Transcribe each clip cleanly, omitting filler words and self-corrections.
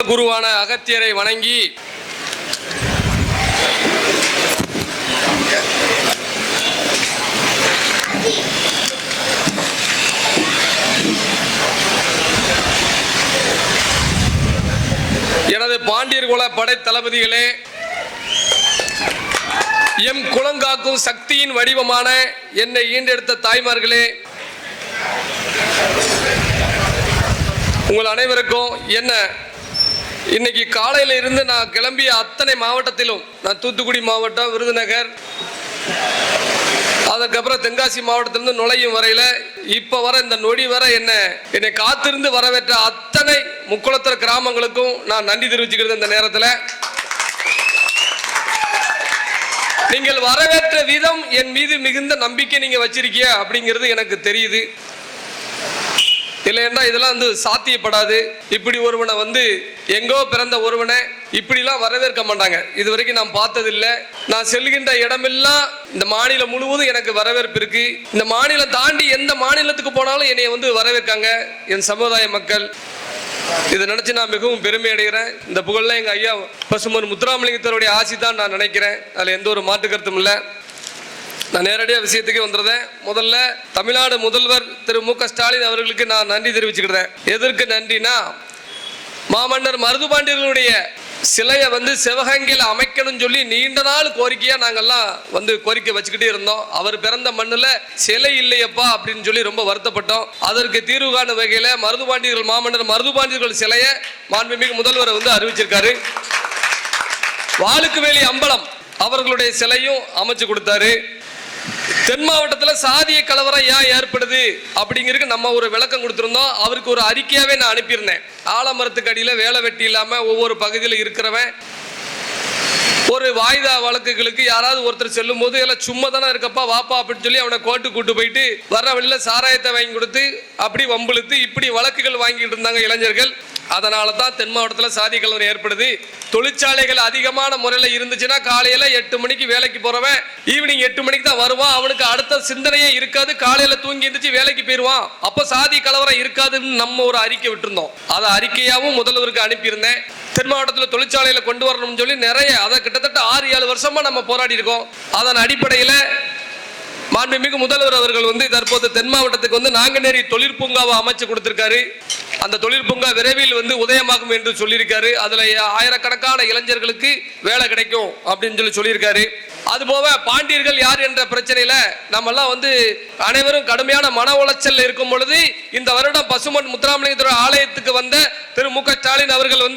குருவான அகத்தியரை வணங்கி எனது பாண்டியர் குல படை தளபதிகளே, எம் குலங்காக்கும் சக்தியின் வடிவமான என்னை ஈண்டெடுத்த தாய்மார்களே, உங்கள் அனைவருக்கும் என்ன இன்னைக்கு காலையில இருந்து நான் கிளம்பிய அத்தனை மாவட்டத்திலும், நான் தூத்துக்குடி மாவட்டம், விருதுநகர், அதுக்கப்புறம் தென்காசி மாவட்டத்திலிருந்து நுழையும் வரையில இப்ப வர இந்த நொடி வர என்னை காத்திருந்து வரவேற்ற அத்தனை முக்குளத்தூர் கிராமங்களுக்கும் நான் நன்றி தெரிவிச்சுக்கிறது. இந்த நேரத்தில் நீங்கள் வரவேற்ற விதம் என் மீது மிகுந்த நம்பிக்கை நீங்க வச்சிருக்கீங்க அப்படிங்கிறது எனக்கு தெரியுது. இல்லைன்னா இதெல்லாம் சாத்தியப்படாது. இப்படி ஒருவனை எங்கோ பிறந்த ஒருவனை இப்படிலாம் வரவேற்க மாட்டாங்க. இது வரைக்கும் நான் பார்த்ததில்லை. நான் செல்கின்ற இடமெல்லாம் இந்த மாநிலம் முழுவதும் எனக்கு வரவேற்பு இருக்கு. இந்த மாநிலம் தாண்டி எந்த மாநிலத்துக்கு போனாலும் என்னை வரவேற்காங்க என் சமுதாய மக்கள். இதை நினைச்சு நான் மிகவும் பெருமை அடைகிறேன். இந்த புகழ்ல எங்க ஐயா பசுமன் முத்துராமலிங்கத்தருடைய ஆசி தான் நான் நினைக்கிறேன். அதுல எந்த ஒரு மாற்று கருத்தும் இல்லை. நான் நேரடியாக விஷயத்துக்கு வந்துடுறேன். முதல்ல தமிழ்நாடு முதல்வர் திரு மு க ஸ்டாலின் அவர்களுக்கு நான் நன்றி தெரிவிச்சுக்கிறேன். எதற்கு நன்றினா, மாமன்னர் மருதுபாண்டியர்களுடைய சிலையை சிவகங்கையில் அமைக்கணும்னு சொல்லி நீண்ட நாள் கோரிக்கையா நாங்கெல்லாம் கோரிக்கை வச்சுக்கிட்டே இருந்தோம். அவர் பிறந்த மண்ணுல சிலை இல்லையப்பா அப்படின்னு சொல்லி ரொம்ப வருத்தப்பட்டோம். அதற்கு தீர்வு காணும் வகையில மருதுபாண்டியர்கள், மாமன்னர் மருதுபாண்டியர்கள் சிலையை மாண்புமிகு முதல்வர் அறிவிச்சிருக்காரு. வாளுக்கு வேலி அம்பலம் அவர்களுடைய சிலையும் அமைச்சு கொடுத்தாரு. தென் மாவட்டத்தில் சாதிய கலவரம் ஏன் ஏற்படுது அப்படிங்கிறது நம்ம ஒரு விளக்கம் கொடுத்திருந்தோம். அவருக்கு ஒரு அறிக்கையாவே நான் அனுப்பியிருந்தேன். ஆலமரத்துக்கு அடியில வேலை வெட்டி இல்லாம ஒவ்வொரு பகுதியில் இருக்கிறவன் ஒரு வாய்தா வழக்குகளுக்கு யாராவது ஒருத்தர் செல்லும் போது எல்லாம் சும்மா தானே இருக்கப்பா வாப்பா அப்படின்னு சொல்லி அவனை கோர்ட்டு கூட்டு போயிட்டு வர்ற வழியில சாராயத்தை வாங்கி கொடுத்து அப்படி வம்பிழுத்து இப்படி வழக்குகள் வாங்கிட்டு இருந்தாங்க இளைஞர்கள். அதனால தான் தென் மாவட்டத்தில் சாதி கலவரம் ஏற்படுது. தொழிற்சாலைகள் அதிகமான முறையில் இருந்துச்சுன்னா காலையில 8 மணிக்கு வேலைக்கு போறவன் ஈவினிங் 8 மணிக்கு தான் வருவான். அவனுக்கு அடுத்த சிந்தனையே இருக்காது. காலையில தூங்கி இருந்துச்சு வேலைக்கு போயிடுவான். அப்போ சாதி கலவரம் இருக்காதுன்னு நம்ம ஒரு அறிக்கை விட்டுருந்தோம். அதை அறிக்கையாவும் முதல்வருக்கு அனுப்பியிருந்தேன். தென் மாவட்டத்தில் தொழிற்சாலையில கொண்டு வரணும்னு சொல்லி நிறைய அதை கிட்டத்தட்ட 6-7 வருஷமா நம்ம போராடி இருக்கோம். அதன் அடிப்படையில் மாண்புமிகு முதல்வர் அவர்கள் தற்போது தென் மாவட்டத்துக்கு நாங்குநேரி தொழிற்பூங்காவை அமைச்சு கொடுத்திருக்காரு. அந்த தொழிற்பூங்கா விரைவில் உதயமாகும் என்று சொல்லியிருக்காரு. அதுல ஆயிரக்கணக்கான இளைஞர்களுக்கு வேலை கிடைக்கும் அப்படின்னு சொல்லியிருக்காரு. அதுபோக பாண்டியர்கள் யார் என்ற பிரச்சனையில நம்ம எல்லாம் அனைவரும் கடுமையான மன உளைச்சல் இருக்கும் பொழுது இந்த வருடம் பசுமன் முத்துராமலிங்க ஆலயத்துக்கு வந்த திரு மு க ஸ்டாலின் அவர்கள்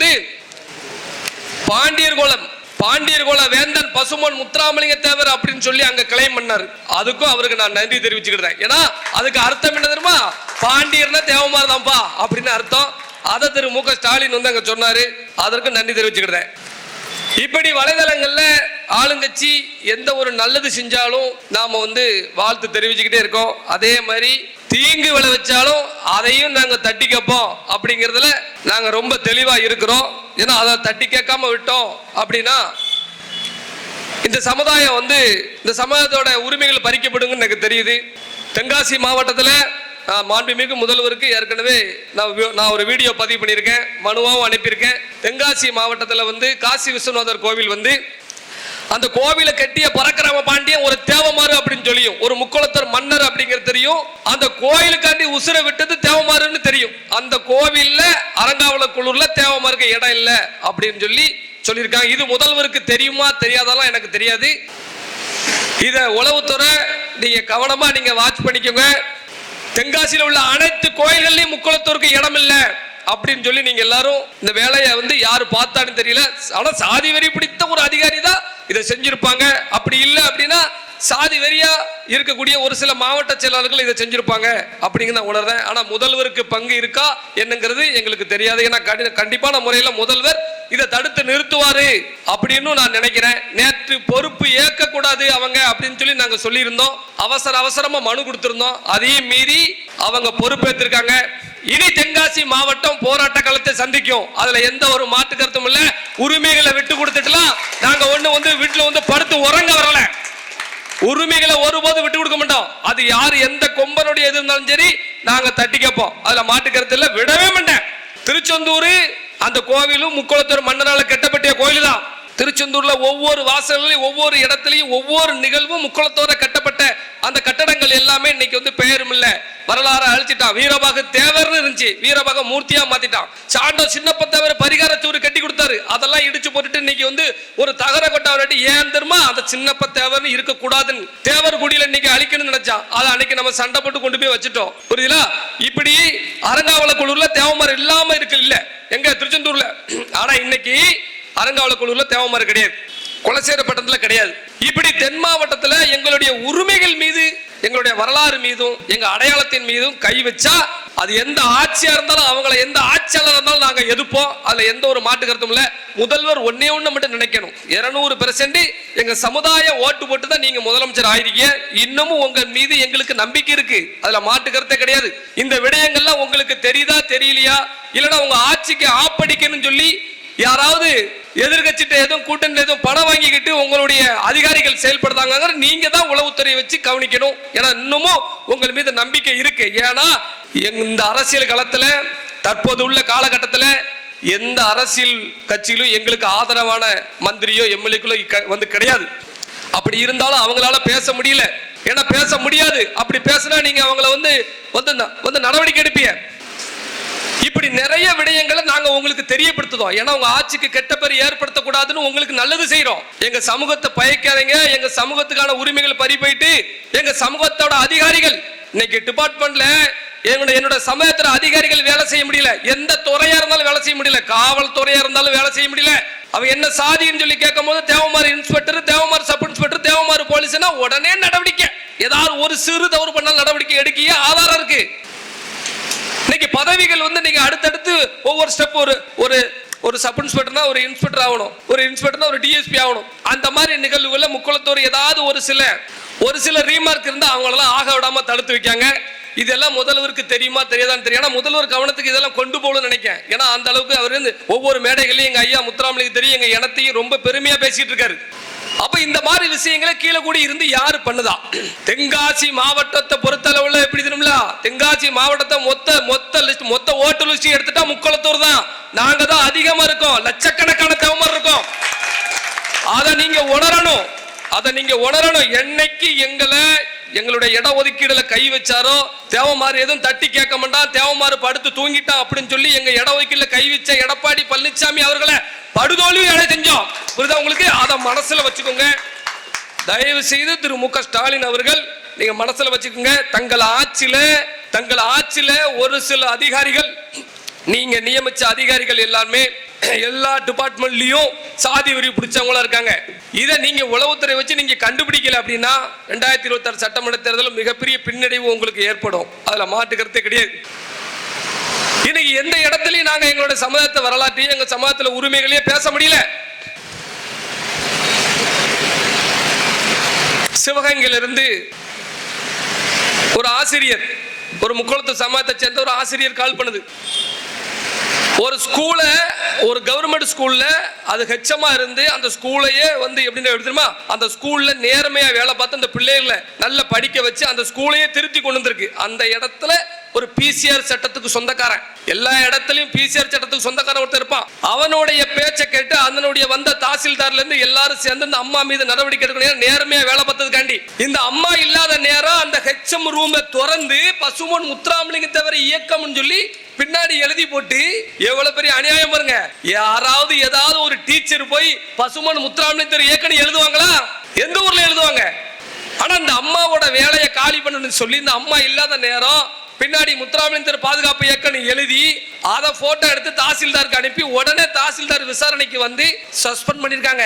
பாண்டியர் குல வேந்தன் பசுமன் முத்துராமலிங்க தேவர் அப்படின்னு சொல்லி அங்க கிளைம் பண்ணாரு. அதுக்கும் அவருக்கு நான் நன்றி தெரிவிச்சுக்கிறேன். ஏன்னா அதுக்கு அர்த்தம் என்ன தெரியுமா? பாண்டியர்னா தேவமார் தான்ப்பா அப்படின்னு அர்த்தம். அதை திரு மு க ஸ்டாலின் அங்க சொன்னாரு. அதற்கு நன்றி தெரிவிச்சுக்கிறேன். இப்படி வலைதளங்கள்ல ஆளுங்கட்சி எந்த ஒரு நல்லது செஞ்சாலும் நாம வாழ்த்து தெரிவிச்சுக்கிட்டே இருக்கோம். அதே மாதிரி தீங்கு விளைவிச்சாலும் அதையும் நாங்க தட்டி கேட்போம் அப்படிங்கிறதுல நாங்க ரொம்ப தெளிவா இருக்கிறோம். ஏன்னா அதை தட்டி கேட்காம விட்டோம் அப்படின்னா இந்த சமுதாயம் இந்த சமுதாயத்தோட உரிமைகள் பறிக்கப்படுங்கன்னு எனக்கு தெரியுது. தென்காசி மாவட்டத்தில் மாண்புமிகு முதல்வருக்கு ஏற்கனவே நான் ஒரு வீடியோ பதிவு பண்ணியிருக்கேன், மனுவாவும் அனுப்பியிருக்கேன். தென்காசி மாவட்டத்தில் காசி விஸ்வநாதர் கோவில் அந்த கோவிலை கட்டிய பரக்கிரம பாண்டியன் ஒரு தேவமாறு அப்படின்னு சொல்லியும், ஒரு முக்குளத்தூர் மன்னர் அப்படிங்கிறது தெரியும். அந்த கோயிலுக்காண்டி உசுரை விட்டது தேவமாறுன்னு தெரியும். அந்த கோவில்ல அரங்காவலக்குளூர்ல தேவமாருக்கு இடம் இல்லை அப்படின்னு சொல்லியிருக்காங்க. இது முதல்வருக்கு தெரியுமா தெரியாதெல்லாம் எனக்கு தெரியாது. இத உளவுத்துறை நீங்க கவனமா நீங்க வாட்ச் பண்ணிக்கோங்க. தென்காசியில் உள்ள அனைத்து கோயில்கள்லயும் முக்குளத்தூருக்கு இடம் இல்லை அப்படின்னு சொல்லி நீங்க எல்லாரும் இந்த வேலையை யாரு பார்த்தான்னு தெரியல. ஆனா சாதி வெறி பிடித்த ஒரு அதிகாரி தான் இதை செஞ்சிருப்பாங்க. அப்படி இல்லை அப்படின்னா சாதி வெறியா இருக்கக்கூடிய ஒரு சில மாவட்ட செயலாளர்கள் இதை செஞ்சிருப்பாங்க அப்படிங்க நான் உணர்றேன். ஆனா முதல்வருக்கு பங்கு இருக்கா என்னங்கிறது எங்களுக்கு தெரியாது. ஏன்னா கண்டிப்பான முறையில முதல்வர் இதை தடுத்து நிறுத்துவாரு அப்படின்னு நான் நினைக்கிறேன். நேற்று பொறுப்பு ஏற்க கூடாது அவங்க அப்படின்னு சொல்லி நாங்க சொல்லியிருந்தோம். அவசரமா மனு கொடுத்திருந்தோம். அதையும் மீறி அவங்க பொறுப்பேற்றிருக்காங்க. இனி தென்காசி மாவட்டம் போராட்ட களத்தை சந்திக்கும். அதுல எந்த ஒரு மாற்று கருத்தும் இல்ல. உரிமைகளை விட்டு கொடுத்துட்டுலாம் நாங்க வீட்டுல படுத்து உறங்க வரல. உரிமைகளை ஒருபோது விட்டு கொடுக்க மாட்டோம். அது யாரு எந்த கொம்பனுடைய எது இருந்தாலும் சரி நாங்க தட்டி கேட்போம். அதுல மாட்டு கருத்து இல்ல, விடவே மாட்டேன். திருச்செந்தூர் அந்த கோவிலும் முக்குளத்தூர் மன்னரால கட்டப்பட்ட கோயில் தான். திருச்செந்தூர்ல ஒவ்வொரு வாசல்லையும் ஒவ்வொரு இடத்துலையும் ஒவ்வொரு நிகழ்வும் முக்குளத்தோர கட்டப்பட்ட அந்த கட்டடங்கள் எல்லாமே இன்னைக்கு வந்து பெயரும் இல்ல, வரலாறு அழிச்சிட்டான். வீரபாக தேவர்னு இருந்துச்சு, வீரபாக மூர்த்தியா மாத்திட்டான். சாண்டோ சின்னப்ப தேவர் பரிகார சூறு கட்டி கொடுத்தாரு, அதெல்லாம் இடிச்சு போட்டுட்டு இன்னைக்கு வந்து ஒரு தகர கொட்டாவட்டி ஏன் தெரியுமா, அந்த சின்னப்ப தேவர்னு இருக்க கூடாதுன்னு தேவர் குடியில இன்னைக்கு அழிக்கணும்னு நினைச்சான். அதை அன்னைக்கு நம்ம சண்டை போட்டு கொண்டு போய் வச்சுட்டோம். புரியுதா? இப்படி அறங்காவல குழுல தேவமரம் இல்லாம இருக்கு இல்ல எங்க திருச்செந்தூர்ல. ஆனா இன்னைக்கு அறங்காவல குழுல தேவமரம் கிடையாது, குலசேரப்பட்டத்துல கிடையாது. இப்படி தென் மாவட்டத்துல எங்களுடைய உரிமைகள் மீது, எங்களுடைய வரலாறு மீதும் எங்க அடையாளத்தின் மீதும் கை வச்சா அது எந்த ஆட்சியா இருந்தாலும் அவங்கள எந்த ஆட்சியாளர் இருந்தாலும் நாங்க எதிர்ப்போம். அதுல எந்த ஒரு மாட்டு கருத்தும் இல்ல. முதல்வர் ஒன்னே ஒண்ணு மட்டும் நினைக்கணும், 200% எங்க சமுதாய ஓட்டு போட்டு தான் நீங்க முதலமைச்சர் ஆயிருக்கீங்க, இன்னமும் உங்க மீது எங்களுக்கு நம்பிக்கை இருக்கு, அதுல மாட்டு கருத்தே கிடையாது. இந்த விடயங்கள்லாம் உங்களுக்கு தெரியுதா தெரியலையா, இல்லைன்னா உங்க ஆட்சிக்கு ஆப்படிக்கணும்னு சொல்லி யாராவது எதிர்கட்சிட்ட எதுவும் கூட்டணி எதுவும் பணம் வாங்கிக்கிட்டு உங்களுடைய அதிகாரிகள் செயல்படுத்தாங்க, நீங்க தான் உளவுத்துறையை வச்சு கவனிக்கணும். ஏன்னா இன்னமும் உங்கள் மீது நம்பிக்கை இருக்கு. ஏன்னா இந்த அரசியல் களத்துல தற்போது உள்ள காலகட்டத்தில் எந்த அரசியல் கட்சியிலும் எங்களுக்கு ஆதரவான மந்திரியோ எம்எல்ஏக்களோ வந்து கிடையாது. அப்படி இருந்தாலும் அவங்களால பேச முடியல. ஏன்னா பேச முடியாது, அப்படி பேசினா நீங்க அவங்கள வந்து நடவடிக்கை எடுப்பீங்க. இப்படி நிறைய விடயங்களை நாங்க உங்களுக்கு தெரியப்படுத்துறோம். ஏன்னா உங்க ஆட்சிக்கு கெட்ட பேர் ஏற்படுத்தக்கூடாதுன்னு உங்களுக்கு நல்லது செய்யறோம். எங்க சமூகத்தை பயக்காதீங்க, எங்க சமூகத்துக்கான உரிமைகள் பறி போயிட்டு எங்க சமூகத்தோட அதிகாரிகள் இன்னைக்கு டிபார்ட்மெண்ட்ல என்னோட சமயத்துல அதிகாரிகள் வேலை செய்ய முடியல, எந்த துறையா இருந்தாலும் வேலை செய்ய முடியல, காவல்துறையா இருந்தாலும் வேலை செய்ய முடியல. அவங்க என்ன சாதின்னு சொல்லி கேட்கும் போது தேவமாறு இன்ஸ்பெக்டர், தேவமாறு சப் இன்ஸ்பெக்டர், தேவமாறு போலீஸ்னா உடனே நடவடிக்கை. ஏதாவது ஒரு சிறு தவறு பண்ணால் நடவடிக்கை எடுக்க ஆதாரம் இருக்கு. இன்னைக்கு பதவிகள் வந்து நீங்க அடுத்தடுத்து ஒவ்வொரு ஸ்டெப், ஒரு சப் இன்ஸ்பெக்டர்னா ஒரு இன்ஸ்பெக்டர் ஆகணும், ஒரு இன்ஸ்பெக்டர்னா ஒரு டிஎஸ்பி ஆகணும். அந்த மாதிரி நிகழ்வுகள்ல முக்குளத்தூர் ஏதாவது ஒரு சில ரீமார்க் இருந்தா அவங்களெல்லாம் ஆக விடாம தடுத்து வைக்காங்க. இதெல்லாம் முதல்வருக்கு தெரியுமா தெரியாதான்னு தெரியும். ஆனா முதல்வர் கவனத்துக்கு இதெல்லாம் கொண்டு போகணும்னு நினைக்கிறேன். ஏன்னா அந்த அளவுக்கு அவர் ஒவ்வொரு மேடைகளையும் எங்க ஐயா முத்துராமலிங்க தெரியும், எங்க இனத்தையும் ரொம்ப பெருமையா பேசிட்டு இருக்காரு. அப்ப இந்த மாதிரி விஷயங்களை கீழே கூடி இருந்து யாரு பண்ணுதா? தென்காசி மாவட்டத்தை பொறுத்தளவுல எப்படி தெரியுங்களா, தென்காசி மாவட்டத்தை மொத்த ஓட்டு லிஸ்ட் எடுத்துட்டா முக்குளத்தூர் தான். நாங்க தான் அதிகமா இருக்கோம், லட்சக்கணக்கான தேவமார் இருக்கோம். அதை நீங்க உணரணும். என்னைக்கு எங்களுடைய இட ஒதுக்கீடுல கை வச்சாரோ தேவமாறு எதுவும் தட்டி கேட்க மாட்டான், தேவமாறு படுத்து தூங்கிட்டான் அப்படின்னு சொல்லி எங்க இட ஒதுக்கீடுல கை வச்ச எடப்பாடி பழனிசாமி அவர்களை படுதோல்வி அடை செஞ்சோம். புரியுதா உங்களுக்கு? அதை மனசுல வச்சுக்கோங்க. தயவு செய்து திரு மு க ஸ்டாலின் அவர்கள் நீங்க மனசுல வச்சுக்கோங்க. தங்கள் ஆட்சியில ஒரு சில அதிகாரிகள், நீங்க நியமிச்ச அதிகாரிகள் எல்லாருமே எல்லா டிபார்ட்மெண்ட்லயும் சாதி வரி பிடிச்சவங்களா இருக்காங்க. இதை நீங்க உளவுத்துறை வச்சு நீங்க கண்டுபிடிக்கல அப்படின்னா 2026 சட்டமன்ற தேர்தலில் மிகப்பெரிய பின்னடைவு உங்களுக்கு ஏற்படும். அதுல மாற்று கருத்தே கிடையாது. இன்னைக்கு எந்த இடத்துலயும் நாங்க எங்களோட சமுதாயத்தை வரலாற்றையும் எங்க சமுதாயத்துல உரிமைகளையே பேச முடியல. சிவகங்கையிலிருந்து ஒரு ஆசிரியர், ஒரு முக்குளத்து சமூகத்தை சேர்ந்த ஒரு ஆசிரியர் கால் பண்ணுது. ஒரு ஸ்கூல, ஒரு கவர்மெண்ட் ஸ்கூல்ல அது ஹெச்சமா இருந்து அந்த ஸ்கூலையே எப்படின்னு தெரியுமா, அந்த ஸ்கூல்ல நேர்மையா வேலை பார்த்து அந்த பிள்ளைகளை நல்லா படிக்க வச்சு அந்த ஸ்கூலையே திருத்தி கொண்டு வந்திருக்கு. அந்த இடத்துல ஒரு பிசிஆர் சட்டத்துக்கு சொந்தக்காரன், எல்லா இடத்துலயும் பிசிஆர் சட்டத்துக்கு சொந்தக்காரன் ஒருத்தர் இருப்பான். அவனுடைய பேச்சை கேட்டு அதனுடைய வந்த தாசில்தார்ல இருந்து எல்லாரும் சேர்ந்து இந்த அம்மா மீது நடவடிக்கை எடுக்கணும், நேர்மையா வேலை பார்த்ததுக்காண்டி. இந்த அம்மா இல்லாத நேரம் அந்த ஹெச்எம் ரூமை திறந்து பசுமன் முத்துராமலிங்க தேவர் இயக்கம்னு சொல்லி பின்னாடி எழுதி போட்டு, எவ்வளவு பெரிய அநியாயம் பாருங்க. யாராவது ஏதாவது ஒரு டீச்சர் போய் பசுமன் முத்துராமலிங்க தேவர் இயக்கம் எழுதுவாங்களா? எந்த ஊர்ல எழுதுவாங்க? ஆனா இந்த அம்மாவோட வேலையை காலி பண்ணணும்னு சொல்லி இந்த அம்மா இல்லாத நேரம் பின்னாடி முத்துராமலிங்க பாதுகாப்பு இயக்கம் எழுதி அதை போட்டோ எடுத்து தாசில்தாருக்கு அனுப்பி உடனே தாசில்தார் விசாரணைக்கு வந்து சஸ்பெண்ட் பண்ணிருக்காங்க.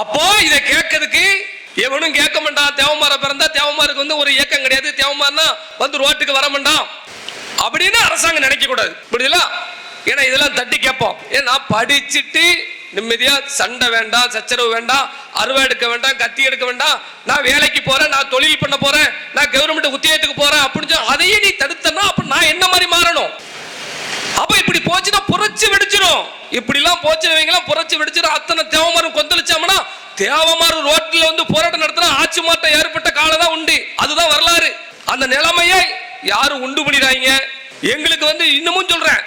அப்போ இதை கேட்கறதுக்கு எவனும் கேட்க மாட்டான். தேவமார பிறந்தா தேவமாருக்கு ஒரு இயக்கம் கிடையாது, தேவமார்னா ரோட்டுக்கு வர மாட்டான் அப்படின்னு அரசாங்கம் நினைக்க கூடாது. புரியுதுல? ஏன்னா இதெல்லாம் தட்டி கேட்போம். ஏன்னா படிச்சுட்டு நிம்மதியா சண்டை வேண்டாம், சச்சரவு வேண்டாம், அருவா எடுக்க வேண்டாம், கத்தி எடுக்க வேண்டாம், நான் வேலைக்கு போறேன், நான் தொழில் பண்ண போறேன், நான் கவர்மெண்ட் உத்தியோகத்துக்கு போறேன் அப்படின்னு அதையே நீ தடுத்தனா அப்ப நான் என்ன மாதிரி மாறணும்? அப்ப இப்படி போச்சுன்னா புரட்சி வெடிச்சிடும். இப்படி எல்லாம் போச்சுவீங்களா புரட்சி வெடிச்சிடும். அத்தனை தேவமாரும் கொந்தளிச்சாமனா தேவமாறு ரோட்ல போராட்டம் நடத்தினா ஆட்சி மாற்றம் ஏற்பட்ட காலம் தான் உண்டு. அதுதான் வரலாறு. அந்த நிலைமையை யாரும் உண்டு பண்ணிடுறாங்க. எங்களுக்கு இன்னமும் சொல்றேன்,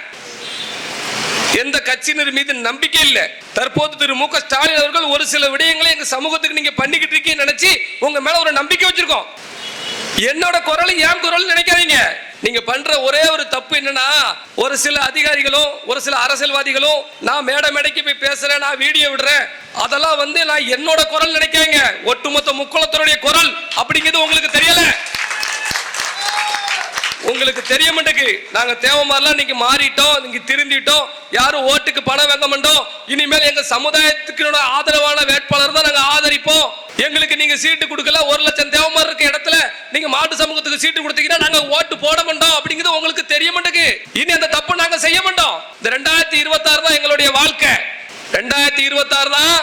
எந்த கட்சியினர் மீது நம்பிக்கை இல்ல. தற்போது திரு மு க ஸ்டாலின் அவர்கள் ஒரு சில விடயங்களை எங்க சமூகத்துக்கு நீங்க பண்ணிக்கிட்டு இருக்கீங்கன்னு நினைச்சு உங்க மேல ஒரு நம்பிக்கை வச்சிருக்கோம். என்னோட குரல் ஏன் குரல் நினைக்காதீங்க. நீங்க பண்ற ஒரே ஒரு தப்பு என்னன்னா, ஒரு சில அதிகாரிகளும் ஒரு சில அரசியல்வாதிகளும் நான் மேடைக்கு போய் பேசுறேன், நான் வீடியோ விடுறேன், அதெல்லாம் நான் என்னோட குரல் நினைக்காங்க. ஒட்டுமொத்த முக்குளத்தோருடைய குரல் அப்படிங்கிறது உங்களுக்கு தெரியல. உங்களுக்கு தெரிய மாட்டேங்குது. நாங்க தேவமாரெல்லாம் நீங்க மாறிட்டோம், நீங்க திருந்திட்டோம், யாரும் ஓட்டுக்கு பணம் வாங்க மாட்டோம். இனிமேல் எங்க சமுதாயத்துக்கு ஆதரவான வேட்பாளர் தான் நாங்க ஆதரிப்போம். எங்களுக்கு நீங்க சீட்டு கொடுக்கல, 1 லட்சம் தேவமார் இருக்க இடத்துல நீங்க மாட்டு சமூகத்துக்கு சீட்டு கொடுத்தீங்கன்னா நாங்க ஓட்டு போட மாட்டோம் அப்படிங்கிறது உங்களுக்கு தெரிய மாட்டேங்குது. இனி அந்த தப்பு நாங்க செய்ய மாட்டோம். இந்த 2026 தான் எங்களுடைய வாழ்க்கை. 2026 தான்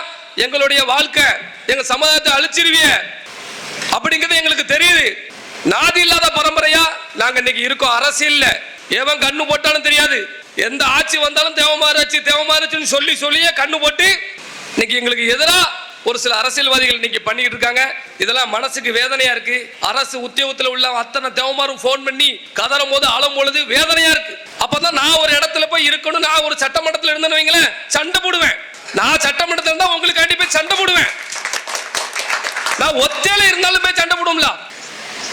எங்களுடைய வாழ்க்கை. எங்க சமுதாயத்தை அழிச்சிருவிய அப்படிங்கிறது எங்களுக்கு தெரியுது. நாதி இல்லாத பரம்பரையா நாங்க இன்னைக்கு இருக்கோம். அரசியல்ல எவன் கண்ணு போட்டாலும் தெரியாது. எந்த ஆட்சி வந்தாலும் தேவமாராட்சி சொல்லியே கண்ணு போட்டு இன்னைக்கு எங்களுக்கு எதிரா ஒரு சில அரசியல்வாதிகள் இன்னைக்கு பண்ணிட்டு இருக்காங்க. இதெல்லாம் மனசுக்கு வேதனையா இருக்கு. அரசு உத்தியோகத்துல உள்ள அத்தனை தேவமாரும் போன் பண்ணி கதறும் போது அழும் பொழுது வேதனையா இருக்கு. அப்பதான் நான் ஒரு இடத்துல போய் இருக்கணும். நான் ஒரு சட்டமன்றத்தில் இருந்தேன்னு வைங்களேன், சண்டை போடுவேன். நான் சட்டமன்றத்தில் இருந்தா உங்களுக்கு போய் சண்டை போடுவேன். நான் ஒத்தையில இருந்தாலும் போய் சண்டை போடும்ல.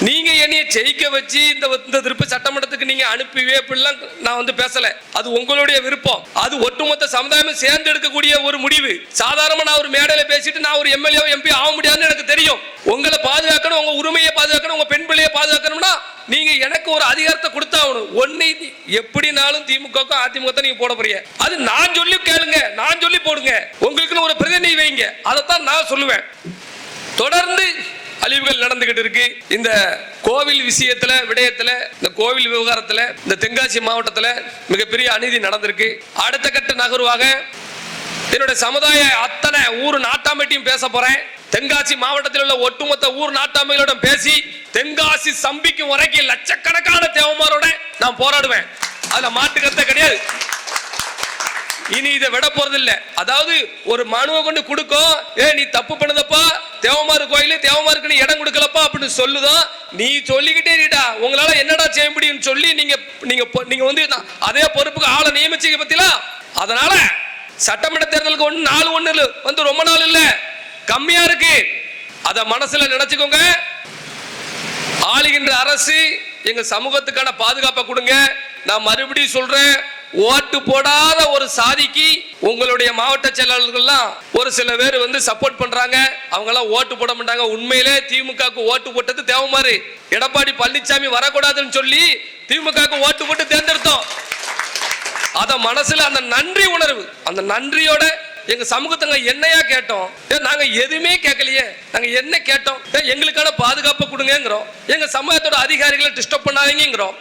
நீங்க என்னைய ஜெயிக்க வச்சு இந்த திருப்பி சட்டமன்றத்துக்கு நீங்க அனுப்பிவே அப்படிலாம் நான் பேசல. அது உங்களுடைய விருப்பம். அது ஒட்டுமொத்த சமுதாயம் சேர்ந்து எடுக்கக்கூடிய ஒரு முடிவு. சாதாரணமா நான் ஒரு மேடையில பேசிட்டு நான் ஒரு எம்எல்ஏ எம்பி ஆக முடியாதுன்னு எனக்கு தெரியும். உங்களை பாதுகாக்கணும், உங்க உரிமையை பாதுகாக்கணும், உங்க பெண் பிள்ளையை பாதுகாக்கணும்னா நீங்க எனக்கு ஒரு அதிகாரத்தை கொடுத்தாகணும். ஒன்னை எப்படினாலும் திமுக அதிமுக நீங்க போட போறீங்க. அது நான் சொல்லி கேளுங்க, நான் சொல்லி போடுங்க. உங்களுக்குன்னு ஒரு பிரதிநிதி வைங்க. அதைத்தான் நான் சொல்லுவேன். தொடர்ந்து அழிவுகள் நடந்துகிட்டு இருக்கு. இந்த கோவில் விஷயத்துல விடயத்துல, இந்த கோவில் விவகாரத்துல இந்த தென்காசி மாவட்டத்துல மிகப்பெரிய அநீதி நடந்திருக்கு. அடுத்த கட்ட நகர்வாக என்னுடைய சமுதாய அத்தனை ஊர் நாட்டாமையும் பேச போறேன். தென்காசி மாவட்டத்தில் உள்ள ஒட்டுமொத்த ஊர் நாட்டாமைகளோட பேசி தென்காசி சம்பிக்கும் வரைக்கும் லட்சக்கணக்கான தேவமாரோட நான் போராடுவேன். அதுல மாட்டு கருத்து கிடையாது. இனி இதை விட போறது இல்ல. அதாவது ஒரு மனுவை கொண்டு கொடுக்கும், நீ தப்பு பண்ணதப்பா, தேவமாறு கோயிலு தேவமாருக்கு நீ இடம் கொடுக்கலப்பா அப்படின்னு சொல்லுதோம். நீ சொல்லிக்கிட்டே இருடா, உங்களால என்னடா செய்ய முடியும் சொல்லி நீங்க அதே பொறுப்புக்கு ஆளை நியமிச்சீங்க பத்திலா. அதனால சட்டமன்ற தேர்தலுக்கு 4 ரொம்ப நாள் இல்ல, கம்மியா இருக்கு. அத மனசுல நினைச்சுக்கோங்க. ஆளுகின்ற அரசு எங்க சமூகத்துக்கான பாதுகாப்பை கொடுங்க. நான் மறுபடியும் சொல்றேன், ஓட்டு போடாத ஒரு சாதிக்கு உங்களுடைய மாவட்ட செயலாளர்கள்லாம் ஒரு சில பேர் சப்போர்ட் பண்றாங்க. அவங்க எல்லாம் ஓட்டு போட மாட்டாங்க. உண்மையிலே திமுகவுக்கு ஓட்டு போட்டது தேவமாறு. எடப்பாடி பழனிசாமி வரக்கூடாதுன்னு சொல்லி திமுகவுக்கு ஓட்டு போட்டு தேர்ந்தெடுத்தோம். அத மனசுல அந்த நன்றி உணர்வு, அந்த நன்றியோட எங்க சமூகத்தங்க என்னையா கேட்டோம்? நாங்க எதுவுமே கேட்கலையே. நாங்க என்ன கேட்டோம்? எங்களுக்கான பாதுகாப்பு கொடுங்கிறோம். எங்க சமூகத்தோட அதிகாரிகளை டிஸ்டர்ப் பண்ணாதீங்கிறோம்.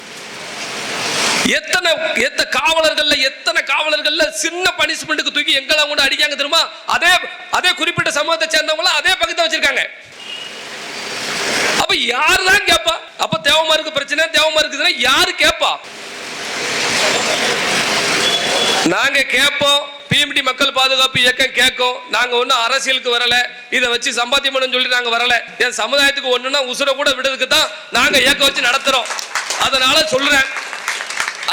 எத்தனை காவலர்கள்ல சின்ன பனிஷ்மெண்ட்டுக்கு தூக்கி எங்கெல்லாம் கொண்டு அடிக்காங்க தெரியுமா? அதே குறிப்பிட்ட சமூகத்தை சேர்ந்தவங்க அதே பக்கத்தை வச்சிருக்காங்க. அப்ப யாருதான் கேட்பா? அப்ப தேவமாருக்கு பிரச்சனை, தேவமாருக்கு யாரு கேட்பா? நாங்க கேட்போம். பிஎம்டி மக்கள் பாதுகாப்பு இயக்கம் கேட்கும். நாங்க ஒன்னும் அரசியலுக்கு வரல, இதை வச்சு சம்பாத்தியம் சொல்லி நாங்க வரல. என் சமுதாயத்துக்கு ஒண்ணுன்னா உசுர கூட விடுறதுக்கு தான் நாங்க இயக்கம் வச்சு நடத்துறோம். அதனால சொல்றேன்,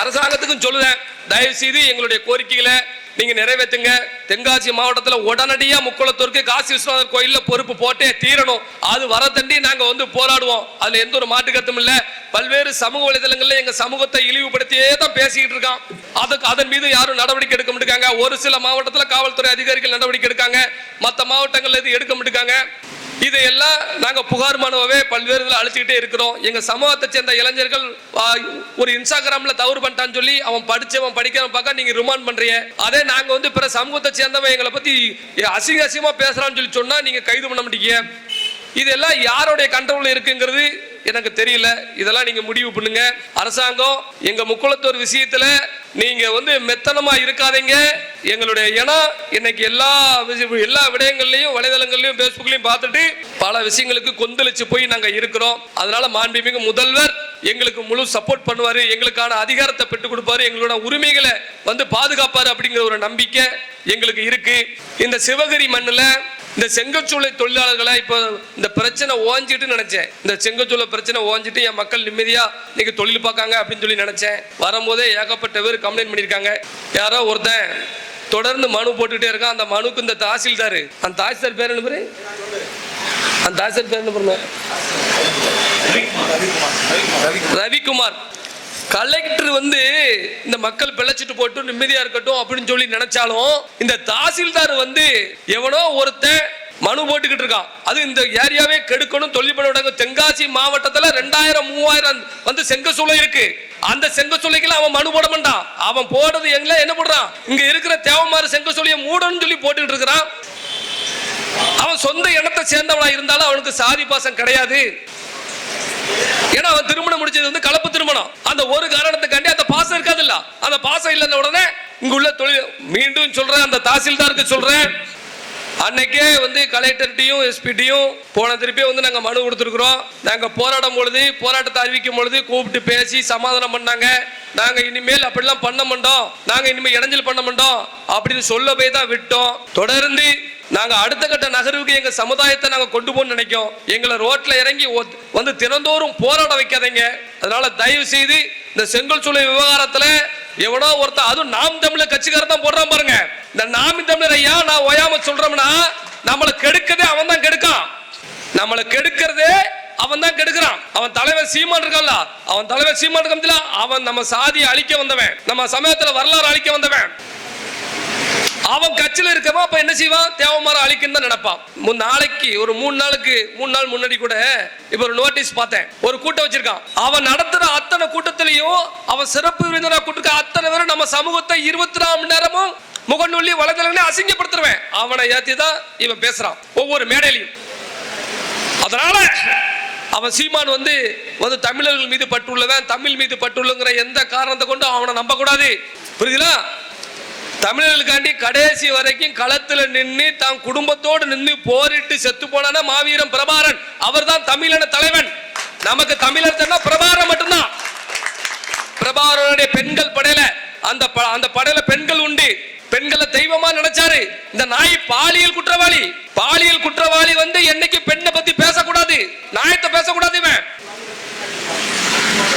அரசாங்கத்துக்கும் சொல்லுறேன், தயவு செய்து எங்களுடைய கோரிக்கைகளை நீங்க நிறைவேற்றுங்க. தென்காசி மாவட்டத்தில் உடனடியா முக்குளத்தூருக்கு காசி விஸ்வநாதர் கோயில்ல பொறுப்பு போட்டே தீரணும். அது வர தண்டி நாங்க போராடுவோம். அதுல எந்த ஒரு மாற்று கருத்தும் இல்ல. பல்வேறு சமூக வலைதளங்கள்ல எங்க சமூகத்தை இழிவுபடுத்தியே தான் பேசிக்கிட்டு இருக்கான். அதன் மீது யாரும் நடவடிக்கை எடுக்க மாட்டாங்க. ஒரு சில மாவட்டத்தில் காவல்துறை அதிகாரிகள் நடவடிக்கை எடுக்காங்க, மற்ற மாவட்டங்கள்ல இது எடுக்க மாட்டாங்க. இதையெல்லாம் நாங்க புகார் மனுவே பல்வேறு அழிச்சுக்கிட்டே இருக்கிறோம். எங்க சமூகத்தை சேர்ந்த இளைஞர்கள் ஒரு இன்ஸ்டாகிராம்ல தவறு பண்ணிட்டான்னு சொல்லி அவன் படிச்சவன் படிக்கிறவன் பார்க்க நீங்க ரிமாண்ட் பண்றீங்க. அதே நாங்க பிற சமூகத்தை சேர்ந்தவன் எங்களை பத்தி அசிங்கமா பேசுறான்னு சொல்லி சொன்னா நீங்க கைது பண்ண மாட்டீங்க. இதெல்லாம் யாருடைய கண்ட்ரோல் இருக்குங்கிறது எனக்கு தெரியல. இதெல்லாம் நீங்க முடிவு பண்ணுங்க. அரசாங்கம் எங்க முக்குளத்தூர் விஷயத்துல நீங்க மெத்தனமா இருக்காதீங்க. எங்களுடைய இனம் இன்னைக்கு எல்லா விடயங்கள்லயும் வலைதளங்கள்லயும் பேஸ்புக்லயும் பார்த்துட்டு பல விஷயங்களுக்கு கொந்தளிச்சு போய் நாங்க இருக்கிறோம். அதனால மாண்புமிகு முதல்வர் எங்களுக்கு முழு சப்போர்ட் பண்ணுவாரு, எங்களுக்கான அதிகாரத்தை பெற்றுக் கொடுப்பாரு, எங்களோட உரிமைகளை பாதுகாப்பாரு அப்படிங்கிற ஒரு நம்பிக்கை எங்களுக்கு இருக்கு. இந்த சிவகிரி மண்ணுல இந்த செங்கச்சூளை தொழிலாளர்களை இப்போ இந்த பிரச்சனை ஓஞ்சிட்டு நினைச்சேன். இந்த செங்கச்சூளை பிரச்சனை ஓஞ்சிட்டு என் மக்கள் நிம்மதியா இன்னைக்கு தொழில் பார்க்காங்க அப்படின்னு சொல்லி நினைச்சேன். வரும்போதே ஏகப்பட்ட பேர் கம்ப்ளைண்ட் பண்ணியிருக்காங்க. யாரோ ஒருத்தன் தொடர்ந்து மனு போட்டுக்கிட்டே இருக்கான். அந்த மனுக்கு இந்த தாசில்தார், அந்த தாசில்தார் பேர் என்ன பேரு? அந்த தாசில்தார் பேர் என்ன பண்ண? ரவிக்குமார். கலெக்டர் வந்து இந்த மக்கள் பிழைச்சிட்டு போட்டு நிம்மதியா இருக்கட்டும் அப்படின்னு சொல்லி நினைச்சாலும் இந்த தாசில்தார் வந்து எவனோ ஒருத்தன் மனு போட்டுக்கிட்டு இருக்கான். அது இந்த ஏரியாவே கெடுக்கணும் தொழில் பண்ண. தென்காசி மாவட்டத்துல 2000-3000 வந்து செங்கசூளை இருக்கு. அந்த செங்கசூளைக்கு அவன் மனு போட மாட்டான். அவன் போடுறது எங்களை என்ன போடுறான், இங்க இருக்கிற தேவமாறு செங்கசூளையை மூடன்னு சொல்லி போட்டுக்கிட்டு இருக்கிறான். அவன் சொந்த இனத்தை சேர்ந்தவனா இருந்தாலும் அவனுக்கு சாதி பாசம் கிடையாது. ஏன்னா அவன் திருமணம் முடிச்சது வந்து கலப்பு திருமணம். அந்த ஒரு காரணத்துக்காண்டி அந்த பாசம் இருக்காது இல்ல. அந்த பாசம் இல்லைன்ன உடனே இங்க உள்ள தொழில் மீண்டும் சொல்றேன், அந்த தாசில்தாருக்கு சொல்றேன், அன்னைக்கே வந்து கலெக்டர்கிட்டையும் எஸ்பிட்டையும் போன திருப்பி வந்து நாங்க மனு கொடுத்துருக்குறோம். நாங்க போராடும் பொழுது போராட்டத்தை அறிவிக்கும் பொழுது கூப்பிட்டு பேசி சமாதானம் பண்ணாங்க. நாங்க இனிமேல் அப்படிலாம் பண்ண மாட்டோம், நாங்க இனிமேல் இடைஞ்சல் பண்ண மாட்டோம் அப்படின்னு சொல்ல போய் தான் விட்டோம். தொடர்ந்து நாங்க அடுத்த கட்ட நகர்வுக்கு எங்க சமுதாயத்தை நாங்க கொண்டு போகணும்னு நினைக்கிறோம். எங்களை ரோட்ல இறங்கி வந்து தினந்தோறும் போராட வைக்காதீங்க. அதனால தயவு செய்து இந்த செங்கல்சூளை விவகாரத்துல எவனோ ஒருத்தர், அதுவும் நாம் தமிழர் கட்சிக்காரர் தான் போடுறான் பாருங்க. இந்த நாம் தமிழர் ஐயா நான் ஓயாம சொல்றோம்னா நம்மளை கெடுக்கதே அவன் தான் கெடுக்கான். நம்மளை கெடுக்கிறதே அவன் தான் கெடுக்கிறான். அவன் தலைவர் சீமான் இருக்கல்ல, அவன் தலைவர் சீமான் இருக்க, அவன் நம்ம சாதியை அழிக்க வந்தவன், நம்ம சமயத்துல வரலாறு அழிக்க வந்தவன். அவன் கட்சியில இருக்கவா அப்ப என்ன செய்வான், தேவமாற அழிக்கன்னு தான் நினைப்பான். நாளைக்கு ஒரு 3 நாள் முன்னாடி கூட இப்ப ஒரு நோட்டீஸ் பார்த்தேன். ஒரு கூட்டம் வச்சிருக்கான். அவன் நடத்துற அத்தனை கூட்டத்திலையும் அவன் சிறப்பு விருந்தினரா கூட்டிருக்க அத்தனை பேரும் நம்ம சமூகத்தை 24 மணி நேரமும் முகநூலி வலைதளங்களே அசிங்கப்படுத்துறவன். அவனை ஏத்தி தான் இவன் பேசுறான் ஒவ்வொரு மேடையிலையும். அதனால அவன் சீமான் வந்து தமிழர்கள் மீது பற்றுள்ளவன், தமிழ் மீது பற்றுள்ளங்கிற எந்த காரணத்தை கொண்டு அவனை நம்ப கூடாது. புரியுதுங்களா? தமிழர்களுக்காண்டி கடைசி வரைக்கும் களத்துல நின்று தான் குடும்பத்தோடு நின்று போரிட்டு செத்து போனான மாவீரன் பிரபாரன். அவர் தான் தமிழன தலைவன். நமக்கு தமிழர் பிரபாரன் மட்டும்தான். பிரபாரனுடைய பெண்கள் படையில அந்த படையில பெண்கள் உண்டு. பெண்களை தெய்வமா நினைச்சாரு. இந்த நாய் பாலியல் குற்றவாளி வந்து என்னைக்கு பெண்ணை பத்தி பேசக்கூடாது, நாயத்தை பேசக்கூடாது. இவன்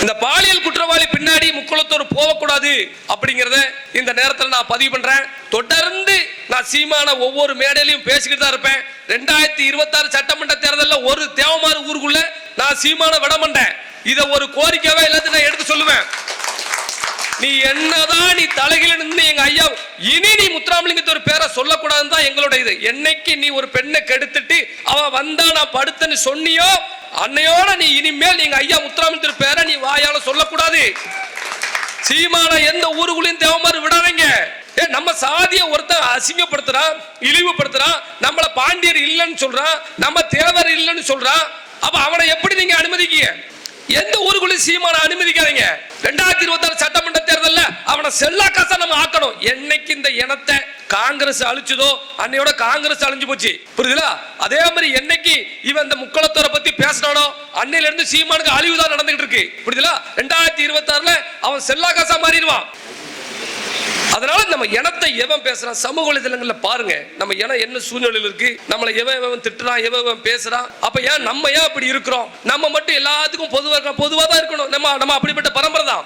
இந்த பாலியல் குற்றவாளி பின்னாடி முக்குளத்தோர் போகக்கூடாது அப்படிங்கறத இந்த நேரத்தில் நான் பதிவு பண்றேன். தொடர்ந்து நான் சீமான ஒவ்வொரு மேடையிலையும் பேசிக்கிட்டு தான் இருப்பேன். 2026 சட்டமன்ற தேர்தலில் ஒரு தேவமாறு ஊருக்குள்ள நான் சீமான விட மாட்டேன். இதை ஒரு கோரிக்கையாவே எல்லாத்தையும் நான் எடுத்து சொல்லுவேன். நீ என்னதான் நீ தலைகில நின்று எங்க ஐயா இனி நீ முத்துராமலிங்கத்தோட பேரை சொல்லக்கூடாதுன்னு தான் எங்களோட இது. என்னைக்கு நீ ஒரு பெண்ணை கெடுத்துட்டு அவன் வந்தா நான் படுத்தன்னு சொன்னியோ அன்னையோட நீ இனிமேல் நீங்க ஐயா முத்துராமலிங்கத்தோட பேரை நீ வாயால சொல்லக்கூடாது. சீமான எந்த ஊருக்குள்ளேயும் தேவமாறு விடாதீங்க. நம்ம சாதிய ஒருத்தன் அசிங்கப்படுத்துறான், இழிவுபடுத்துறான், நம்மள பாண்டியர் இல்லைன்னு சொல்றான், நம்ம தேவர் இல்லைன்னு சொல்றான். அப்ப அவனை எப்படி நீங்க அனுமதிக்கீங்க? எந்த ஊருக்குள்ளேயும் சீமான அனுமதிக்காதீங்க. 2026 சட்டமன்ற தேர்தலில் அவனை செல்லா காசா நம்ம ஆக்கணும். என்னைக்கு இந்த இனத்தை காங்கிரஸ் அழிச்சதோ அன்னையோட காங்கிரஸ் அழிஞ்சு போச்சு. புரியுதுல? அதே மாதிரி என்னைக்கு இவன் இந்த முக்களத்தோரை பத்தி பேசினானோ அன்னையில இருந்து சீமானுக்கு அழிவுதான் நடந்துகிட்டு இருக்கு. புரியுதுல? 2026 அவன் செல்லா காசா மாறிடுவான். அதனால நம்ம இனத்தை எவன் பேசுறான் சமூக வலைதளங்கள்ல பாருங்க. நம்ம இனம் என்ன சூழ்நிலையில் இருக்கு, நம்மளை எவன் திட்டுறான், எவன் பேசுறான். அப்ப ஏன் நம்ம ஏன் அப்படி இருக்கிறோம்? நம்ம மட்டும் எல்லாத்துக்கும் பொதுவா தான் இருக்கணும். நம்ம அப்படிப்பட்ட பரம்பரை தான்.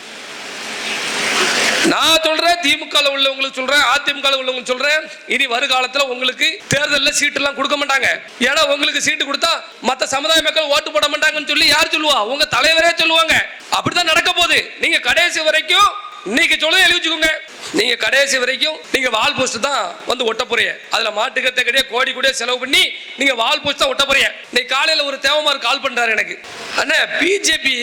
நான் சொல்றேன், திமுக உள்ளவங்களுக்கு சொல்றேன், அதிமுக உள்ளவங்களுக்கு சொல்றேன், இனி வருகாலத்துல உங்களுக்கு தேர்தலில் சீட்டு எல்லாம் கொடுக்க மாட்டாங்க. ஏன்னா உங்களுக்கு சீட்டு கொடுத்தா மத்த சமுதாய மக்கள் ஓட்டு போட மாட்டாங்கன்னு சொல்லி யார் சொல்லுவா? உங்க தலைவரே சொல்லுவாங்க. அப்படித்தான் நடக்க போகுது. நீங்க கடைசி வரைக்கும் நீங்க சொல்ல எழுதி வச்சுக்கோங்க. நீங்க கடைசி வரைக்கும் நீங்க வால் போஸ்ட் தான் வந்து ஒட்ட போறீங்க. அதுல மாட்டுக்கத்தை கிடையாது, கோடி கூட செலவு பண்ணி நீங்க வால் போஸ்ட் தான் ஒட்ட போறீங்க. நீ காலையில ஒரு தேவமார் கால் பண்றாரு எனக்கு, அண்ணே பிஜேபி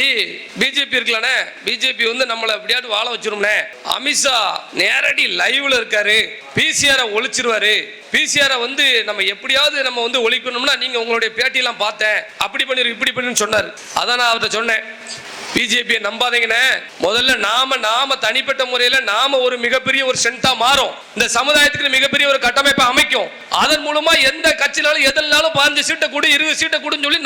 இருக்கலானே, பிஜேபி வந்து நம்மள எப்படியாவது வாழ வச்சிரும்னே. அமித்ஷா நேரடி லைவ்ல இருக்காரு, பிசிஆரை ஒழிச்சிருவாரு, பிசிஆரை வந்து நம்ம எப்படியாவது நம்ம வந்து ஒழிக்கணும்னா நீங்க உங்களுடைய பேட்டியெல்லாம் பார்த்தேன், அப்படி பண்ணி இப்படி பண்ணு சொன்னார். அதான் நான் அவர்கிட்ட சொன்னேன், பிஜேபியை நம்பாதீங்கன்னு. முதல்ல நாம தனிப்பட்ட முறையில நாம ஒரு மிகப்பெரிய ஒரு ஸ்ட்ரென்த்தா மாறும். இந்த சமுதாயத்துக்கு மிகப்பெரிய ஒரு கட்டமைப்பை அமைக்கும். அதன் மூலமா எந்த கட்சினாலும் எதனாலும் 15 சீட்டை கூட 20 சீட்டை கூடன்னு சொல்லி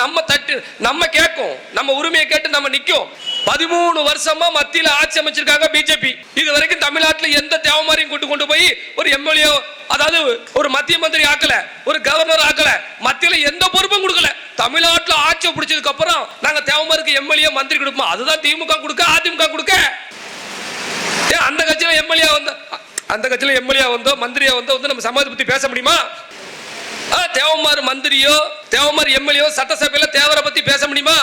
நம்ம கேட்கும், நம்ம உரிமையை கேட்டு நம்ம நிற்கும். 13 வருஷமா மத்தியில ஆட்சி அமைச்சிருக்காங்க பிஜேபி. இது வரைக்கும் தமிழ்நாட்டில் எந்த தேவமாரியும் கொண்டு போய் ஒரு எம்எல்ஏ அதாவது ஒரு மத்திய மந்திரி ஆக்கல, ஒரு கவர்னர் ஆக்கல, மத்தியில எந்த பொறுப்பும் கொடுக்கல. தமிழ்நாட்டுல ஆட்சி பிடிச்சதுக்கு அப்புறம் நாங்க தேவமாருக்கு எம்எல்ஏ மந்திரி கொடுப்போம். அதுதான் திமுக கொடுக்க, அதிமுக கொடுக்க. அந்த கட்சியில எம்எல்ஏ வந்து, அந்த கட்சியில எம்எல்ஏ வந்தோ மந்திரியா வந்தோ வந்து நம்ம சமாஜத்தை பத்தி பேச முடியுமா? தேவமார் மந்திரியோ தேவமார் எம்எல்ஏ சட்டசபையில தேவரை பத்தி பேச முடியுமா?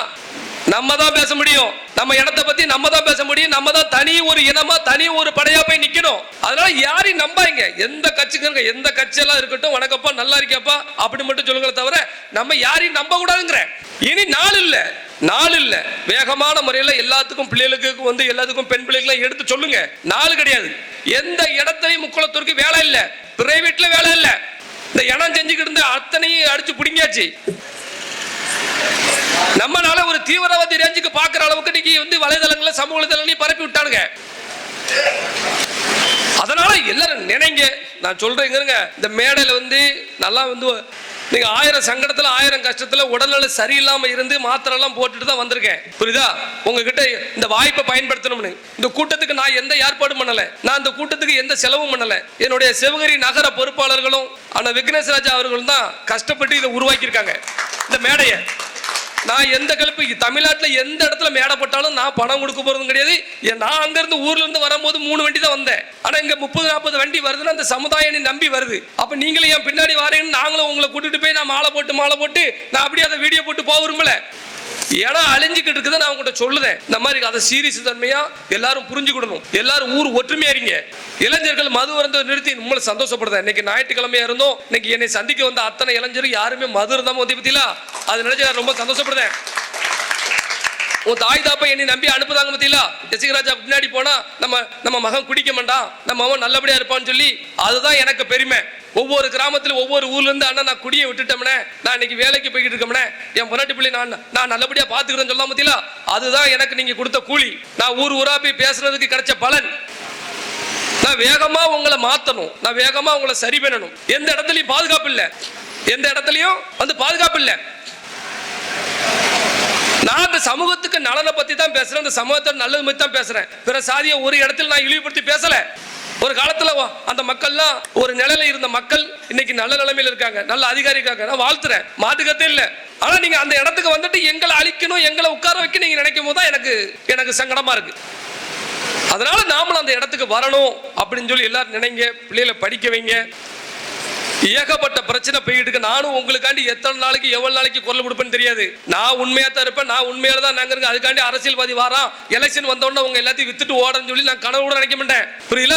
நம்ம தான் பேச முடியும். நம்ம இடத்தை பத்தி நம்ம தான் பேச முடியும். நம்ம தான் தனி ஒரு இனமா தனி ஒரு படையா போய் நிக்கணும். அதனால யாரையும் நம்பாங்க. எந்த கட்சிக்கு எந்த கட்சியெல்லாம் இருக்கட்டும், வணக்கப்பா நல்லா இருக்கியாப்பா அப்படி மட்டும் சொல்லுங்களே தவிர நம்ம யாரையும் நம்ப கூடாதுங்கிற. இனி நாள் இல்ல வேகமான முறையில் எல்லாத்துக்கும் பிள்ளைகளுக்கு வந்து எல்லாத்துக்கும் பெண் பிள்ளைகளை எடுத்து சொல்லுங்க. நாள் கிடையாது. எந்த இடத்துலையும் முக்குளத்தூருக்கு வேலை இல்ல, பிரைவேட்ல வேலை இல்ல. இந்த இடம் செஞ்சுக்கிட்டு இருந்த அத்தனையும் அடிச்சு பிடிங்கியாச்சு. நம்மளால ஒரு தீவிரவாதி ரேஞ்சுக்கு பாக்குற அளவுக்கு இன்னைக்கு வந்து வலைதளங்களை சமூக வலைதளங்களையும் பரப்பி விட்டானுங்க. அதனால எல்லாரும் நினைங்க. நான் சொல்றேங்க, இந்த மேடையில வந்து நல்லா வந்து நீங்க 1000 சங்கடத்துல 1000 கஷ்டத்துல உடல்நல சரியில்லாம இருந்து மாத்திரை எல்லாம் போட்டுட்டு தான் வந்திருக்கேன். புரியுதா? உங்ககிட்ட இந்த வாய்ப்பை பயன்படுத்தணும்னு இந்த கூட்டத்துக்கு நான் எந்த ஏற்பாடும் பண்ணல. நான் இந்த கூட்டத்துக்கு எந்த செலவும் பண்ணல. என்னுடைய சிவகிரி நகர பொறுப்பாளர்களும் ஆனா விக்னேஷ் ராஜா அவர்களும் தான் கஷ்டப்பட்டு இதை உருவாக்கி இருக்காங்க. இந்த மேடையை நான் எந்த கல்வி தமிழ்நாட்டில் எந்த இடத்துல மேடை போட்டாலும் நான் பணம் கொடுக்க போறதும் கிடையாது. நான் அங்க இருந்து ஊர்ல இருந்து வரும்போது 3 வண்டி தான் வந்தேன். ஆனா இங்க 30-40 வண்டி வருதுன்னா அந்த சமுதாயம் நம்பி வருது. அப்ப நீங்களும் என் பின்னாடி வரீங்கன்னு நாங்களும் உங்களை கூட்டிட்டு போய் நான் மாலை போட்டு நான் அப்படியே அதை வீடியோ போட்டு போகிறோம்ல. இடம் அழிஞ்சுக்கிட்டு இருக்குதான் நான் உங்கள்கிட்ட சொல்லுதேன். இந்த மாதிரி அதை சீரியஸ் தன்மையா எல்லாரும் புரிஞ்சுக்கிடணும். எல்லாரும் ஊர் ஒற்றுமையா இருங்க. இளைஞர்கள் மது வரந்த நிறுத்தி உங்களை சந்தோஷப்படுதேன். இன்னைக்கு ஞாயிற்றுக்கிழமையா இருந்தோம். இன்னைக்கு என்னை சந்திக்க வந்த அத்தனை இளைஞரும் யாருமே மது இருந்தாம வந்து பத்தியில அது நினைச்சு நான் ரொம்ப சந்தோஷப்படுதேன். உன் தாய் தாப்பா என்னை நம்பி அனுப்புதாங்க பத்தியில ஜெசிகராஜா பின்னாடி போனா நம்ம மகன் குடிக்க மாட்டான், நம்ம அவன் நல்லபடியா இருப்பான்னு சொல்லி அதுதான் எனக்கு பெருமை. ஒவ்வொரு கிராமத்திலும் ஒவ்வொரு ஊர்ல இருந்து அண்ணா நான் குடியை விட்டுட்டோம்னே, நான் இன்னைக்கு வேலைக்கு போய்கிட்டு இருக்கோம்னே, என் பொன்னாட்டி பிள்ளை நான் நல்லபடியா பாத்துக்கிறேன்னு சொல்லாம பத்தியில அதுதான் எனக்கு நீங்க கொடுத்த கூலி. நான் ஊரா போய் பேசுறதுக்கு கிடைச்ச பலன். நான் வேகமா உங்களை மாத்தணும், நான் வேகமா உங்களை சரி பண்ணணும். எந்த இடத்துலயும் பாதுகாப்பு இல்ல, எந்த இடத்துலயும் வந்து பாதுகாப்பு இல்ல. நான் அந்த சமூகத்துக்கு நலனை பத்தி தான் பேசுறேன், அந்த சமூகத்தை நல்லது பத்தி தான் பேசுறேன். பிற சாதியை ஒரு இடத்துல நான் இழிவுபடுத்தி பேசல. ஒரு காலத்துல அந்த மக்கள்லாம் ஒரு நிலையில இருந்த மக்கள் இன்னைக்கு நல்ல நிலைமையில இருக்காங்க, நல்ல அதிகாரி இருக்காங்க. நான் வாழ்த்துறேன், மாட்டுக்கத்தே இல்லை. ஆனா நீங்க அந்த இடத்துக்கு வந்துட்டு எங்களை அழிக்கணும், எங்களை உட்கார வைக்க நீங்க நினைக்கும் போது தான் எனக்கு சங்கடமா இருக்கு. அதனால நாமளும் அந்த இடத்துக்கு வரணும் அப்படின்னு சொல்லி எல்லாரும் நினைங்க. பிள்ளைகளை படிக்க வைங்க. ஏகப்பட்ட பிரச்சனை போயிட்டு இருக்கு. நானும் உங்களுக்காண்டி எத்தனை நாளைக்கு எவ்வளவு நாளைக்கு குரல் கொடுப்பேன்னு தெரியாது. நான் உண்மையா தான் இருப்பேன், நான் உண்மையில தான் நாங்க இருக்கு. அதுக்காண்டி அரசியல்வாதி வாரான் எலெக்ஷன் வந்தோடனே உங்க எல்லாத்தையும் வித்துட்டு ஓடன்னு சொல்லி நான் கனவு கூட நினைக்க மாட்டேன். புரியல?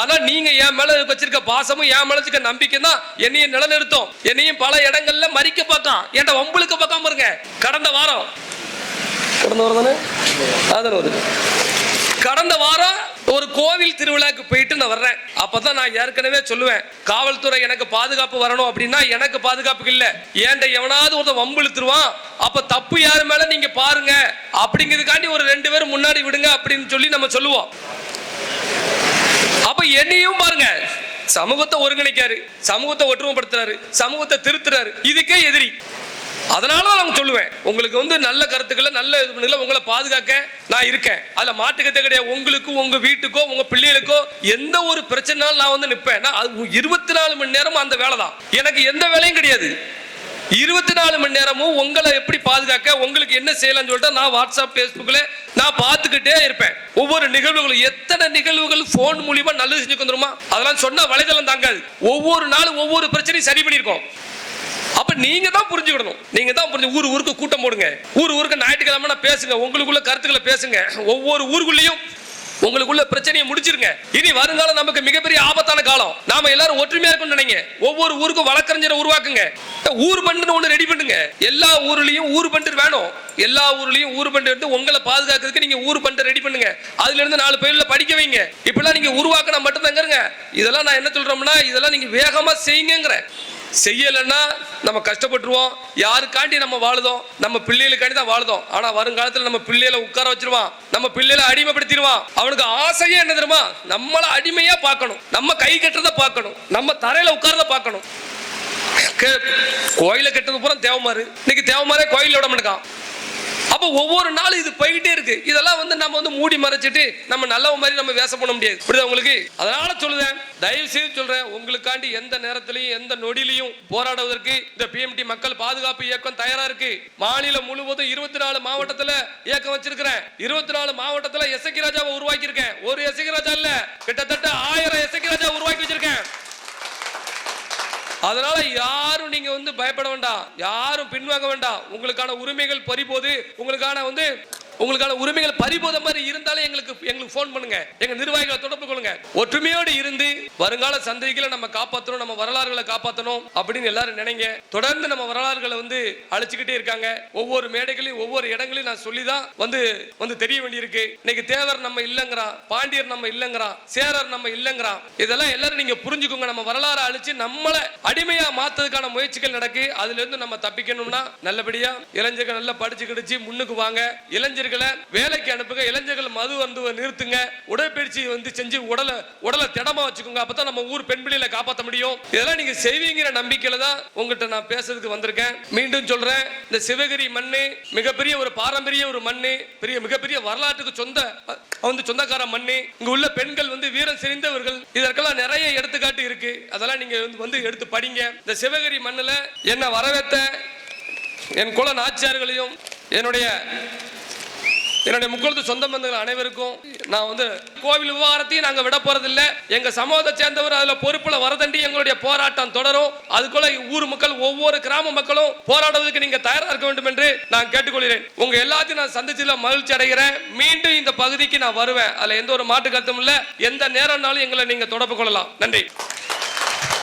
ஆனா நீங்க என் மேல வச்சிருக்க பாசமும் என் மேல வச்சிருக்க நம்பிக்கை தான் என்னையும் நிலநிறுத்தும். என்னையும் பல இடங்கள்ல மறிக்க பார்க்கான், என்கிட்ட வம்புளுக்கு பார்க்காம இருங்க. கடந்த வாரம் ஒரு கோவில் திருவிழாக்கு போயிட்டு நான் வர்றேன். அப்பதான் நான் ஏற்கனவே சொல்லுவேன், காவல்துறை எனக்கு பாதுகாப்பு வரணும் அப்படின்னா எனக்கு பாதுகாப்பு இல்ல, ஏன்ட எவனாவது ஒருத்தன் வம்பு இழுத்துருவான், அப்ப தப்பு யாரு மேல நீங்க பாருங்க அப்படிங்கிறதுக்காண்டி ஒரு 2 பேரும் முன்னாடி விடுங்க அப்படின்னு சொல்லி நம்ம சொல்லுவோம். அப்ப என்னையும் பாருங்க, சமூகத்தை ஒருங்கிணைக்காரு, சமூகத்தை ஒற்றுமைப்படுத்துறாரு, சமூகத்தை திருத்துறாரு, இதுக்கே எதிரி. அதனால நான் சொல்லுவேன், உங்களுக்கு வந்து நல்ல கருத்துக்களை நல்ல உங்களை பாதுகாக்க நான் இருக்கேன். அதுல மாட்டுக்கத்தே கிடையாது. உங்களுக்கு உங்க வீட்டுக்கோ உங்க பிள்ளைகளுக்கோ எந்த ஒரு பிரச்சனைனாலும் நான் வந்து நிற்பேன். 24 மணி நேரமும் அந்த வேலை தான், எனக்கு எந்த வேலையும் கிடையாது. 24 மணி நேரமும் உங்களை எப்படி பாதுகாக்க, உங்களுக்கு என்ன செய்யலாம்னு சொல்லிட்டு நான் வாட்ஸ்அப் பேஸ்புக்ல நான் பார்த்துக்கிட்டே இருப்பேன். ஒவ்வொரு நிகழ்வுகளும் எத்தனை நிகழ்வுகள் போன் மூலியமா நல்லது செஞ்சு வந்துருமா, அதெல்லாம் சொன்ன வலைதளம் தாங்க. ஒவ்வொரு நாளும் ஒவ்வொரு பிரச்சனையும் சரி பண்ணிருக்கோம். அப்ப நீங்க தான் புரிஞ்சுக்கணும். நீங்க தான் ஊருக்கு கூட்டம் போடுங்க, ஊருக்கு ஞாயிற்றுக்கிழமை பேசுங்க, உங்களுக்குள்ள கருத்துக்களை பேசுங்க. ஒவ்வொரு ஊருக்குள்ளேயும் உங்களுக்குள்ள பிரச்சனையை முடிச்சிருங்க. இனி வருங்காலம் நமக்கு மிகப்பெரிய ஆபத்தான காலம். நாம எல்லாரும் ஒற்றுமையா இருக்கணும்னு நினைங்க. ஒவ்வொரு ஊருக்கும் வழக்கறிஞரை உருவாக்குங்க. ஊர் பண்டு ஒண்ணு ரெடி பண்ணுங்க. எல்லா ஊர்லயும் ஊர் பண்டு வேணும். எல்லா ஊர்லயும் ஊர் பண்டு எடுத்து உங்களை பாதுகாக்கிறதுக்கு நீங்க ஊர் பண்டு ரெடி பண்ணுங்க. அதுல இருந்து 4 பேர்ல படிக்க வைங்க. இப்பெல்லாம் நீங்க உருவாக்கினா மட்டும்தாங்க. இதெல்லாம் நான் என்ன சொல்றோம்னா, இதெல்லாம் நீங்க வேகமா செய்யுங்கிற. செய்யலைன்னா நம்ம கஷ்டப்பட்டுருவோம். யாருக்காண்டி நம்ம வாழுதோம், நம்ம பிள்ளைகளுக்காண்டி தான் வாழுதோம். ஆனா வருங்காலத்தில் நம்ம பிள்ளைகளை உட்கார வச்சிருவான், நம்ம பிள்ளைகளை அடிமைப்படுத்திடுவான். அவனுக்கு ஆசையே என்ன தெரியுமா, நம்மள அடிமையா பார்க்கணும், நம்ம கை கட்டுறத பார்க்கணும், நம்ம தரையில உட்காரத பார்க்கணும். கோயில கெட்டது பூரா தேவமாறு, இன்னைக்கு தேவமாரே கோயில விட மாட்டான். அப்ப அப்ப ஒவ்வொரு நாளும் இது போய்கிட்டே இருக்கு. இதெல்லாம் நம்ம மூடி மறைச்சிட்டு நம்ம நல்ல மாதிரி நம்ம வேஷம் பண்ண முடியாது. புரியுதா உங்களுக்கு? அதனால சொல்லுதேன், தயவு செய்து சொல்றேன், உங்களுக்காண்டி எந்த நேரத்திலையும் எந்த நொடியிலையும் போராடுவதற்கு இந்த பிஎம்டி மக்கள் பாதுகாப்பு இயக்கம் தயாரா இருக்கு. மாநிலம் முழுவதும் 24 மாவட்டத்துல இயக்கம் வச்சிருக்கிறேன். 24 மாவட்டத்துல எஸ்ஐகி ராஜாவை உருவாக்கி இருக்கேன். ஒரு எஸ்ஐகி ராஜா இல்ல, கிட்டத்தட்ட 1000 எஸ்ஐகி ராஜா உருவாக்கி வச்சிருக்கேன். அதனால யாரும் நீங்க பயப்பட வேண்டாம், யாரும் பின்வாங்க வேண்டாம். உங்களுக்கான உரிமைகள் பறிபோது, உங்களுக்கான உரிமைகள் பறிபோத மாதிரி இருந்தாலே எங்களுக்கு போன் பண்ணுங்க, எங்க நிர்வாகிகளை தொடர்பு கொள்ளுங்க. ஒற்றுமையோடு இருந்து வருங்கால சந்ததிகளை நம்ம காப்பாற்றணும், நம்ம வரலாறுகளை காப்பாற்றணும் அப்படின்னு எல்லாரும் நினைங்க. தொடர்ந்து நம்ம வரலாறுகளை அழிச்சுக்கிட்டே இருக்காங்க. ஒவ்வொரு மேடைகளையும் ஒவ்வொரு இடங்களையும் நான் சொல்லிதான் வந்து தெரிய வேண்டியிருக்கு. இன்னைக்கு தேவர் நம்ம இல்லங்கிறான், பாண்டியர் நம்ம இல்லங்கிறான், சேரர் நம்ம இல்லங்கிறான். இதெல்லாம் எல்லாரும் நீங்க புரிஞ்சுக்கோங்க. நம்ம வரலாறு அழிச்சு நம்மளை அடிமையா மாத்ததுக்கான முயற்சிகள் நடக்கு. அதுல இருந்து நம்ம தப்பிக்கணும்னா நல்லபடியா இளைஞர்கள் நல்லா படிச்சு கிடைச்சு முன்னுக்கு வாங்க. இளைஞர்கள் வேலைக்கு அனுப்புங்க. இளைஞர்கள் மது நிறுத்துங்க. உடற்பயிற்சி செஞ்சு உடலை திடமா வச்சுக்கோங்க. அப்பதான் நம்ம ஊர் பெண் பிள்ளைகளை காப்பாற்ற முடியும். இதெல்லாம் நீங்க செய்வீங்கிற நம்பிக்கையில தான் உங்ககிட்ட நான் பேசுறதுக்கு வந்திருக்கேன். மீண்டும் சொல்றேன், இந்த சிவகிரி மண்ணு மிகப்பெரிய ஒரு பாரம்பரிய ஒரு மண்ணு, மிகப்பெரிய வரலாற்றுக்கு சொந்தக்கார மண்ணு. இங்க உள்ள பெண்கள் வீரம் செறிந்தவர்கள். இதற்கெல்லாம் நிறைய எடுத்துக்காட்டு இருக்கு. அதெல்லாம் நீங்க எடுத்து படிங்க. இந்த சிவகிரி மண்ணுல என்ன வரவேற்ற என் குல நாச்சியார்களையும் என்னுடைய முக்குளத்து சொந்த பந்தங்கள் அனைவருக்கும் நான் கோவில் விவகாரத்தையும் நாங்க விட போறதில்லை. எங்க சமூகத்தை சேர்ந்தவர் அதுல பொறுப்புல வரதண்டி எங்களுடைய போராட்டம் தொடரும். அதுக்குள்ள ஊர் மக்கள், ஒவ்வொரு கிராம மக்களும் போராடுவதற்கு நீங்க தயாரா இருக்க வேண்டும் என்று நான் கேட்டுக்கொள்கிறேன். உங்க எல்லாத்தையும் நான் சந்திச்சதுல மகிழ்ச்சி அடைகிறேன். மீண்டும் இந்த பகுதிக்கு நான் வருவேன். அதுல எந்த ஒரு மாற்று கருத்தும் இல்ல. எந்த நேரம்னாலும் எங்களை நீங்க தொடர்பு கொள்ளலாம். நன்றி.